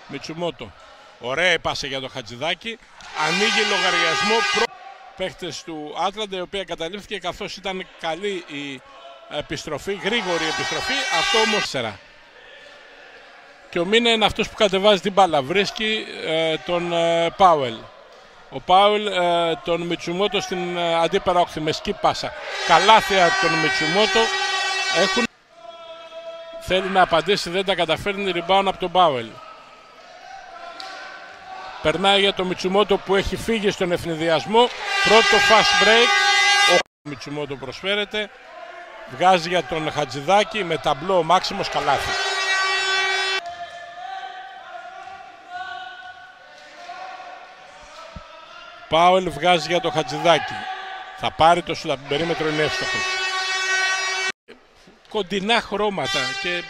Μιτσουμότο. Ωραία η πάσα για το Χατζηδάκη. Ανοίγει λογαριασμό παίχτες του Άτλαντα, η οποία καταλήφθηκε καθώς ήταν καλή η επιστροφή, γρήγορη επιστροφή. Αυτό όμως και ο Μίνα είναι αυτός που κατεβάζει την μπάλα. Βρίσκει τον Πάουελ. Ο Πάουελ τον Μιτσουμότο στην αντίπερα όχθη με σκι πάσα. Καλάθια τον Μιτσουμότο έχουν. Θέλει να απαντήσει, δεν τα καταφέρνει. Rebound από τον Πάουελ. Περνάει για τον Μιτσουμότο που έχει φύγει στον ευνηδιασμό. Πρώτο fast break. Ο Μιτσουμότο προσφέρεται. Βγάζει για τον Χατζηδάκη με ταμπλό ο Μάξιμος, καλάθι. Πάουελ βγάζει για τον Χατζηδάκη. Θα πάρει το σούτ από την περίμετρο, είναι εύστοχος. Κοντινά χρώματα και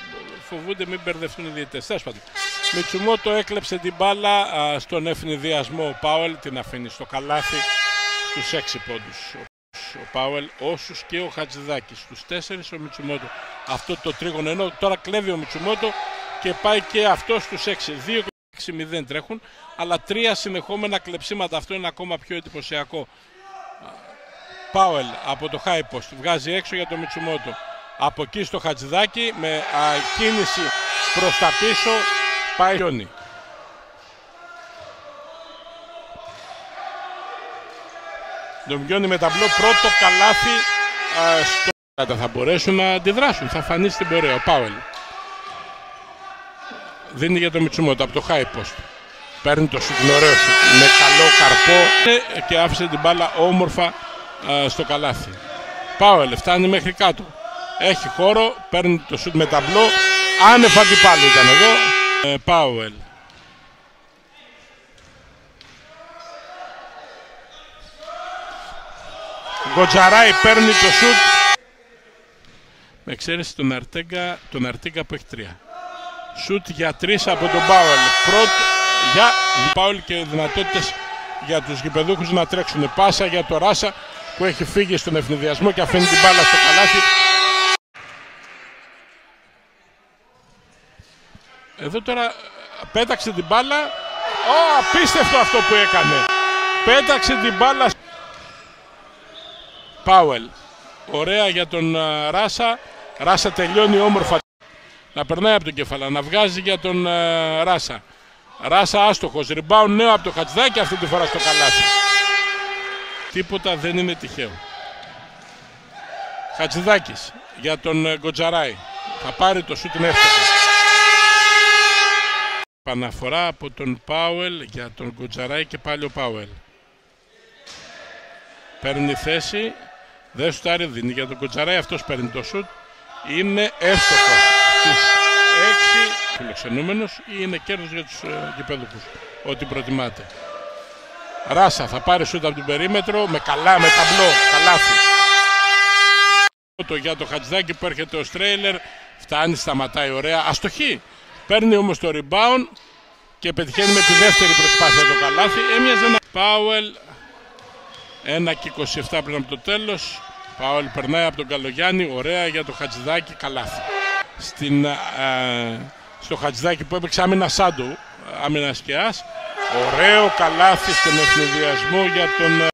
φοβούνται μην μπερδευτούν οι διαιτητές. Μιτσουμότο έκλεψε την μπάλα στον ευνηδιασμό. Ο Πάουελ την αφήνει στο καλάθι στους 6 πόντους. Ο Πάουελ, όσους και ο Χατζηδάκης. Στους 4 ο Μιτσουμότο. Αυτό το τρίγωνο, ενώ τώρα κλέβει ο Μιτσουμότο και πάει και αυτό στους 6. 2-6-0 τρέχουν, αλλά 3 συνεχόμενα κλεψίματα. Αυτό είναι ακόμα πιο εντυπωσιακό. Πάουελ από το high post βγάζει έξω για το Μιτσουμότο. Από εκεί στο Χατζηδάκη με κίνηση προς τα πίσω πάει Γιόνι. Ντομιόνι με ταμπλό, πρώτο καλάθι στο... Θα μπορέσουν να αντιδράσουν, θα φανεί στην πορεία. Ο Πάουελ δίνει για το Μιτσουμότο από το high post. Παίρνει το σουτ, ωραίο σουτ, με καλό καρπό και άφησε την μπάλα όμορφα στο καλάθι. Πάουελ φτάνει μέχρι κάτω. Έχει χώρο, παίρνει το σουτ με ταμπλό. Άνευ αντιπάλου ήταν εδώ. Πάουελ. Γκοτζαράι παίρνει το σουτ. Με εξαίρεση τον Αρτίγκα που έχει 3. Σουτ για 3 από τον Πάουελ. Πρώτο για Πάουελ και δυνατότητες για τους γηπεδούχους να τρέξουν. Πάσα για το Ράσα που έχει φύγει στον ευνηδιασμό και αφήνει την μπάλα στο καλάθι. Εδώ τώρα πέταξε την μπάλα. Απίστευτο αυτό που έκανε. Πέταξε την μπάλα. Πάουελ. Ωραία για τον Ράσα. Ράσα τελειώνει όμορφα. Να περνάει από το κεφαλά. Να βγάζει για τον Ράσα. Ράσα άστοχος. Rebound νέο από το Χατζηδάκη, αυτή τη φορά στο καλάθι. Τίποτα δεν είναι τυχαίο. Χατζηδάκης για τον Γκοτζαράι. Θα πάρει το σούτ, είναι εύστοχο. Παναφορά από τον Πάουελ για τον Γκοτζαράι και πάλι ο Πάουελ. Παίρνει θέση. Δεν σουτάρει, δίνει για τον Γκοτζαράι. Αυτός παίρνει το σούτ. Είναι εύστοχος. Στους 6 φιλοξενούμενους ή είναι κέρδος για τους γηπέδους. Ό,τι προτιμάτε. Ράσα θα πάρει σούτ από την περίμετρο με καλά, με ταμπλό, καλάθι. Το για το Χατζηδάκη που έρχεται ο Στρέιλερ. Φτάνει, σταματάει ωραία. Αστοχή. Παίρνει όμως το rebound και πετυχαίνει με τη δεύτερη προσπάθεια το καλάθι. Έμοιαζε ένα Πάουελ. 1:27 πριν από το τέλος. Πάουελ περνάει από τον Καλογιάννη. Ωραία για το Χατζηδάκη, καλάθι. Στο Χατζηδάκη που έπαιξε άμυνα Σάντου, άμυνα σκιάς. Ωραίο καλάθι στον ευνηδιασμό για τον